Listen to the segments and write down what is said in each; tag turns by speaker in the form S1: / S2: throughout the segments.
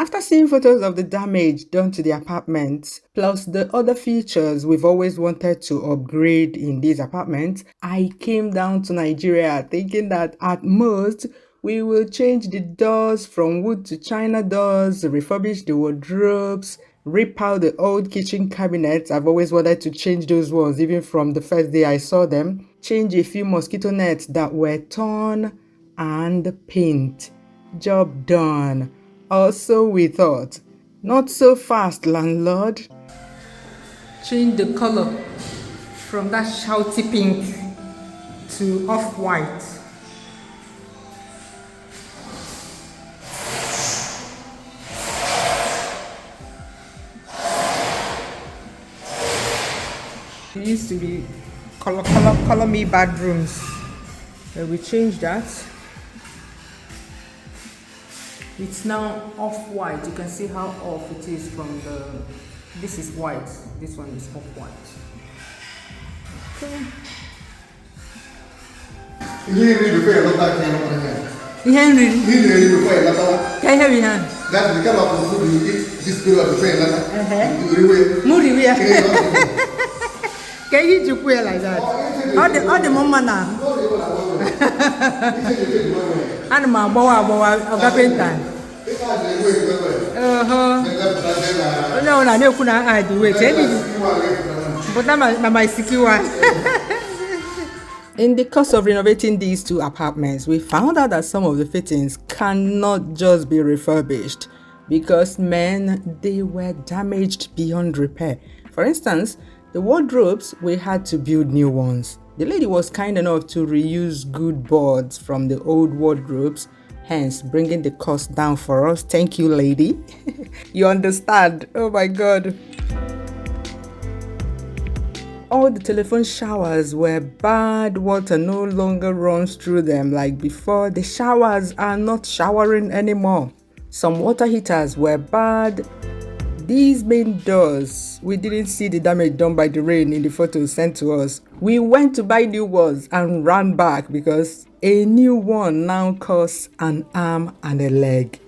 S1: After seeing photos of the damage done to the apartments, plus the other features we've always wanted to upgrade in these apartments, I came down to Nigeria thinking that at most, we will change the doors from wood to china doors, refurbish the wardrobes, rip out the old kitchen cabinets. I've always wanted to change those ones, even from the first day I saw them. Change a few mosquito nets that were torn and paint. Job done. Also, we thought, not so fast, landlord. Change the color from that shouty pink to off-white. It used to be color me bedrooms. We changed that. It's now off-white. You can see how off it is from the... This is white. This one is off-white. Okay. Henry. Can you have your hand?
S2: That's the kind of food you eat this period of the
S1: Can you do it like that? All the mama now. And my boy, of the painter. No, I know couldn't I do it. But I'm my secure. In the course of renovating these two apartments, we found out that some of the fittings cannot just be refurbished because, man, they were damaged beyond repair. For instance, the wardrobes, we had to build new ones. The lady was kind enough to reuse good boards from the old wardrobes, hence bringing the cost down for us. Thank you, lady. You understand? Oh my God. All the telephone showers were bad. Water no longer runs through them like before. The showers are not showering anymore. Some water heaters were bad. These main doors, we didn't see the damage done by the rain in the photos sent to us. We went to buy new ones and ran back because a new one now costs an arm and a leg.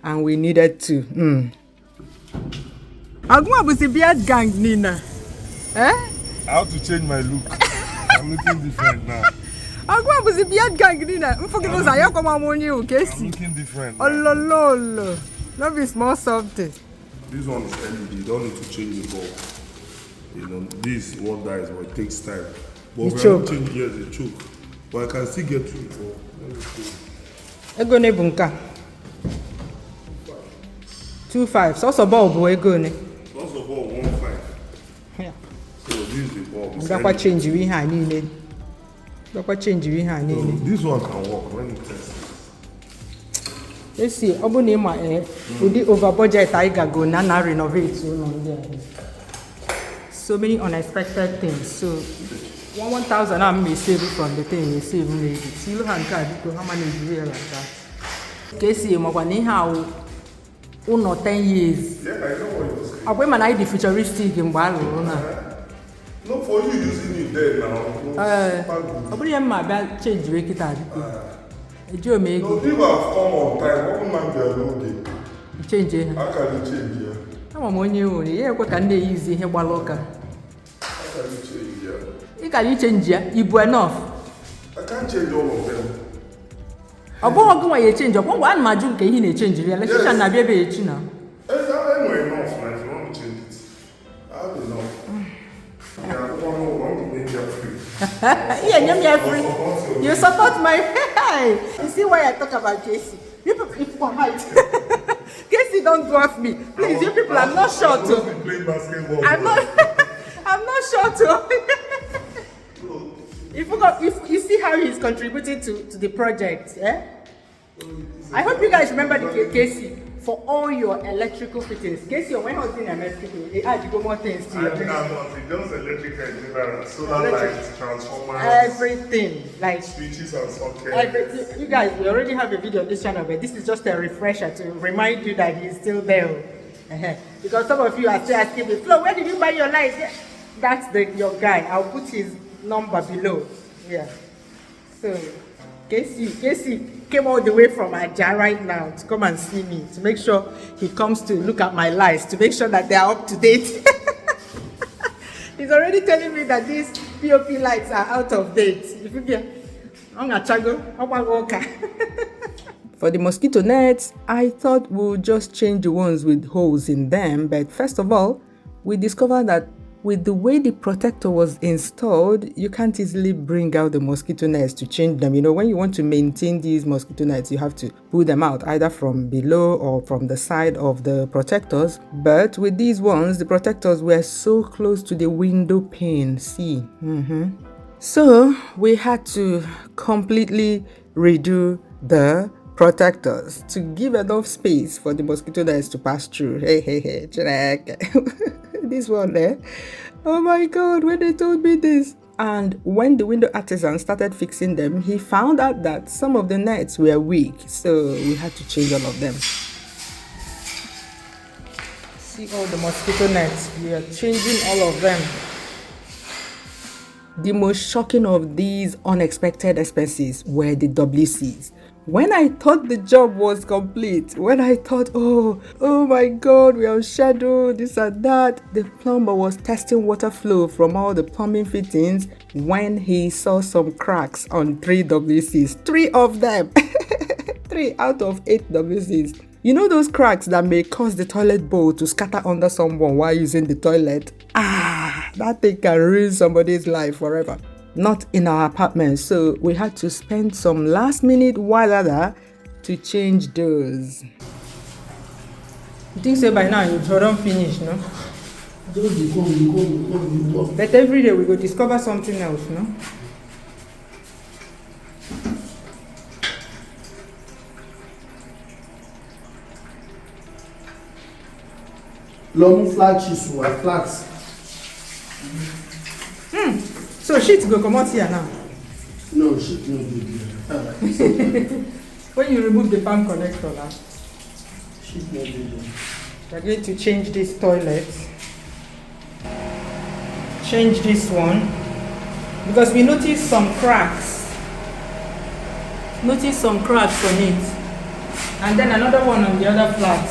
S1: And we needed to. Aguma was a beard gang, Nina. Eh?
S3: I have to change my look. I'm looking different now.
S1: Aguma was a beard gang, Nina. I'm looking
S3: different.
S1: Oh, lol. Not be small something.
S3: This one is LED. You don't need to change the bulb. You know, this one dies, but it takes time. But
S1: the choke.
S3: Yes, the choke. But I can still get to it.
S1: Ego ne bunka. 2.5. So also bulb ego ne.
S3: Also bulb 1.5.
S1: Yeah.
S3: So this is the bulb.
S1: Ndakwa change we ha niile. Ndakwa change we ha niile.
S3: This one can work when you test it.
S1: Let's see, obuni ma udi over budget I go na renovate so many unexpected things. So 1,000 I may save from the thing you save maybe. See look and how many is real like that. KCee mwani how 10 years.
S3: Yeah, I know what you're saying.
S1: Abwe man I the futuristic in Balo na.
S3: No, for you using it there now.
S1: Obuni ma ba change we kita diko.
S3: No, people have come on time. What man they are loading?
S1: Change it.
S3: How can you change here?
S1: I'm on you. Yeah, what can they use here? Baloka.
S3: How can you change here?
S1: You can change here. You enough.
S3: I can't change all of them.
S1: About what you change? About one major can you change? Let's just not be able to now.
S3: Anyway, enough. Like, if you want to change it, I have enough. Yeah, I don't want to make you free.
S1: Yeah, you're free. You support my hey. You see why I talk about KCee? You people are height. KCee don't dwarf me. Please, you people are not short to. I'm not short to. If you see how he's contributing to the project, eh? I hope you guys remember the KCee for all your electrical fittings. KCee, when I was in Mosquito, they add you more things to you.
S3: I think I'm not. It's just electrical engineering, solar lights, transformers,
S1: everything, like
S3: switches and sockets.
S1: Everything. You guys, we already have a video on this channel, but this is just a refresher to remind you that he's still there. Because some of you are still asking me, Flo, where did you buy your lights? That's your guy. I'll put his number below. Yeah. So, KCee, came all the way from Aja right now to come and see me, to make sure he comes to look at my lights, to make sure that they are up to date. He's already telling me that these POP lights are out of date. For the mosquito nets, I thought we'll just change the ones with holes in them, but first of all, we discovered that with the way the protector was installed, you can't easily bring out the mosquito nets to change them. You know, when you want to maintain these mosquito nets, you have to pull them out either from below or from the side of the protectors. But with these ones, the protectors were so close to the window pane. See? So we had to completely redo the protectors to give enough space for the mosquito nets to pass through. Hey, check. This one there. Oh my God, when they told me this. And when the window artisan started fixing them, he found out that some of the nets were weak. So we had to change all of them. See all the mosquito nets. We are changing all of them. The most shocking of these unexpected expenses were the WCs. When I thought the job was complete, when I thought, oh my God, we are on schedule, this and that, the plumber was testing water flow from all the plumbing fittings when he saw some cracks on 3 WCs. 3 of them. 3 out of 8 WCs. You know those cracks that may cause the toilet bowl to scatter under someone while using the toilet? That thing can ruin somebody's life forever. Not in our apartment, so we had to spend some last minute wada to change those. You think so by now you don't finish, no? But every day we go discover something else, no?
S2: Long flat sheets were flats.
S1: So sheet go come out here now.
S2: No, sheet no good here.
S1: When you remove the fan connector now,
S2: Sheet no good here.
S1: we're going to change this toilet. Change this one. Because we noticed some cracks. Notice some cracks on it. And then another one on the other flat.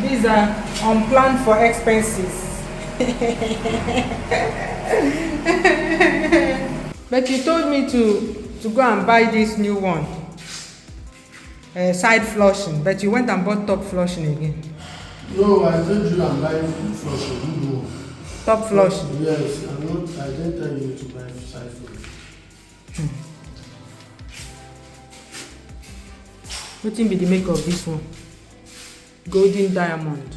S1: These are unplanned for expenses. But you told me to go and buy this new one, side flushing, but you went and bought top flushing again.
S2: No, I told you I'm buying flushing. No.
S1: Top flushing?
S2: Yes, I didn't tell you to buy side flushing.
S1: What be the make of this one? Golden diamond.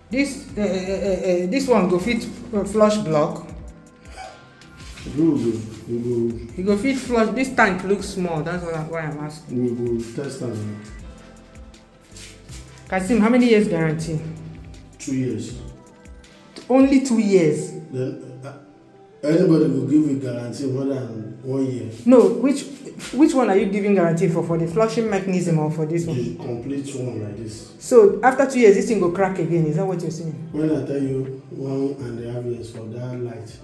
S1: This one go fit flush block. You go fit flush. This tank looks small. That's why I'm asking.
S2: We will test them.
S1: Kasim, how many years guarantee?
S2: 2 years.
S1: Only 2 years.
S2: Then anybody will give you guarantee more than 1 year.
S1: No, which one are you giving guarantee for the flushing mechanism or for this one?
S2: The complete one like this.
S1: So after 2 years, this thing will crack again. Is that what you're saying?
S2: When I tell you 1.5 years for that light.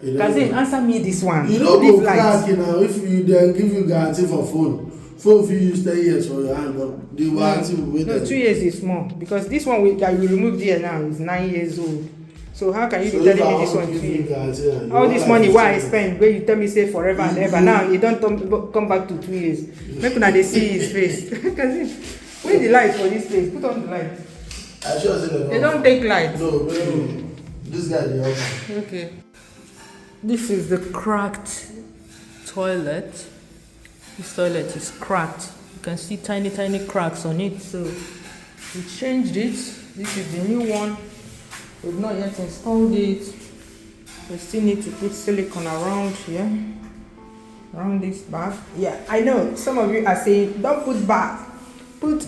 S1: Kazim, answer me this one.
S2: You don't go crack now if you then give you guarantee for phone. Phone if you use 10 years for your hand, but the warranty will wait.
S1: No, 2 years is small because this one that you removed here now is 9 years old. So how can you be telling me this one 2 years? All this money why I spend, where you tell me say forever and ever, now you don't come back to 2 years. Make una they see his face. Kazim, where's the light for this place? Put on the light.
S2: I sure say
S1: They don't take light.
S2: No, this guy they offer.
S1: Okay. This is the cracked toilet. This toilet is cracked. You can see tiny cracks on it. So we changed it. This is the new one. We've not yet installed it. We still need to put silicone around here, around this bath. Yeah, I know some of you are saying don't put bath. Put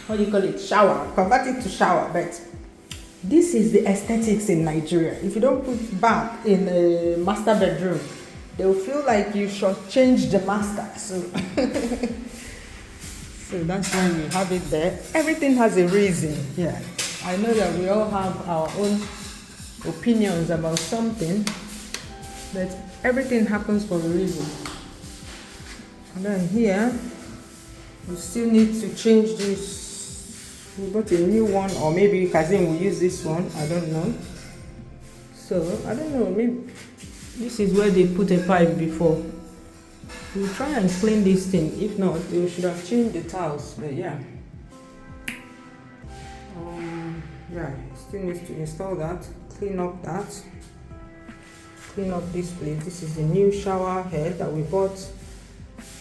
S1: what do you call it? Shower. Convert it to shower, but this is the aesthetics in Nigeria. If you don't put bath in a master bedroom, they'll feel like you should change the master. So, so that's why we have it there. Everything has a reason. Yeah, I know that we all have our own opinions about something, but everything happens for a reason. And then here, we still need to change this. We bought a new one, or maybe Kazim will use this one. I don't know. So I don't know. Maybe this is where they put a pipe before. We'll try and clean this thing. If not, they should have changed the tiles. But yeah. Yeah, still needs to install that, clean up that, clean up this place. This is a new shower head that we bought.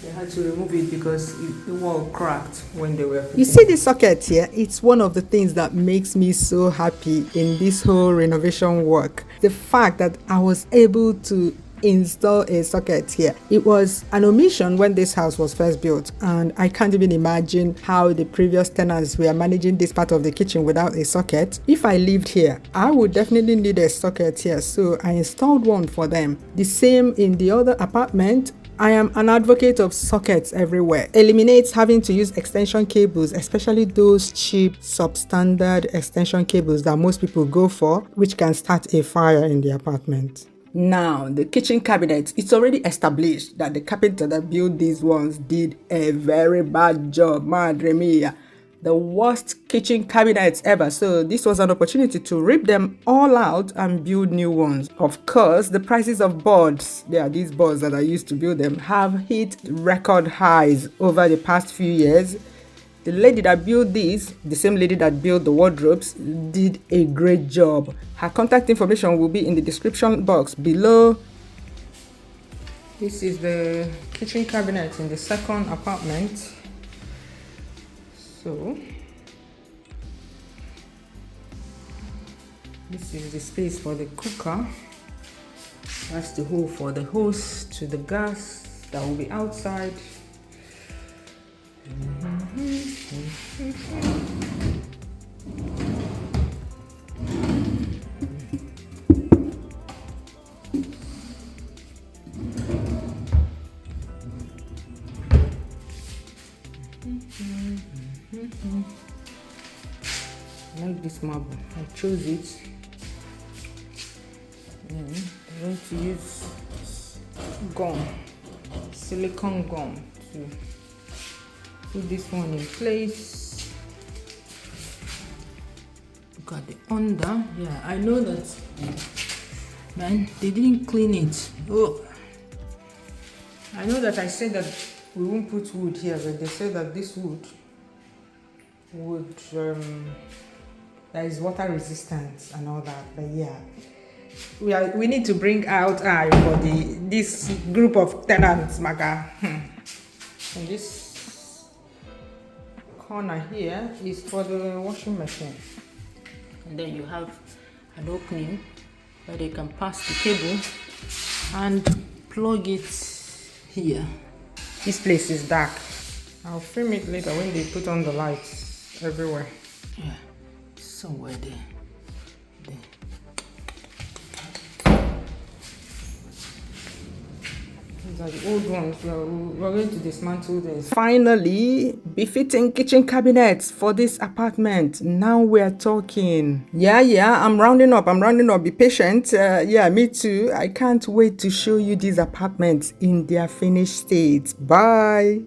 S1: They had to remove it because the wall cracked when they were putting. You see this socket here? It's one of the things that makes me so happy in this whole renovation work. The fact that I was able to install a socket here. It was an omission when this house was first built, and I can't even imagine how the previous tenants were managing this part of the kitchen without a socket. If I lived here, I would definitely need a socket here, so I installed one for them. The same in the other apartment. I am an advocate of sockets everywhere. Eliminates having to use extension cables, especially those cheap substandard extension cables that most people go for, which can start a fire in the apartment. Now, the kitchen cabinets, it's already established that the carpenter that built these ones did a very bad job. Madre mia. The worst kitchen cabinets ever. So this was an opportunity to rip them all out and build new ones. Of course, the prices of boards, these boards that I used to build them, have hit record highs over the past few years. The lady that built these, the same lady that built the wardrobes, did a great job. Her contact information will be in the description box below. This is the kitchen cabinet in the second apartment. So, this is the space for the cooker. That's the hole for the hose to the gas that will be outside. I like this marble. I chose it. I'm going to use gum, silicone gum, to put this one in place. Look at the under. Yeah, I know that, man, they didn't clean it. Oh, I know that I said that we won't put wood here, but they said that this wood would that is water resistant and all that. But yeah, we need to bring out eye for this group of tenants, Maga. And this corner here is for the washing machine, and then you have an opening where they can pass the cable and plug it here. This place is dark. I'll film it later when they put on the lights everywhere. Yeah, somewhere there. These are the old ones. We're going to dismantle this. Finally, befitting kitchen cabinets for this apartment. Now we're talking. Yeah, I'm rounding up. Be patient. Yeah, me too. I can't wait to show you these apartments in their finished state. Bye.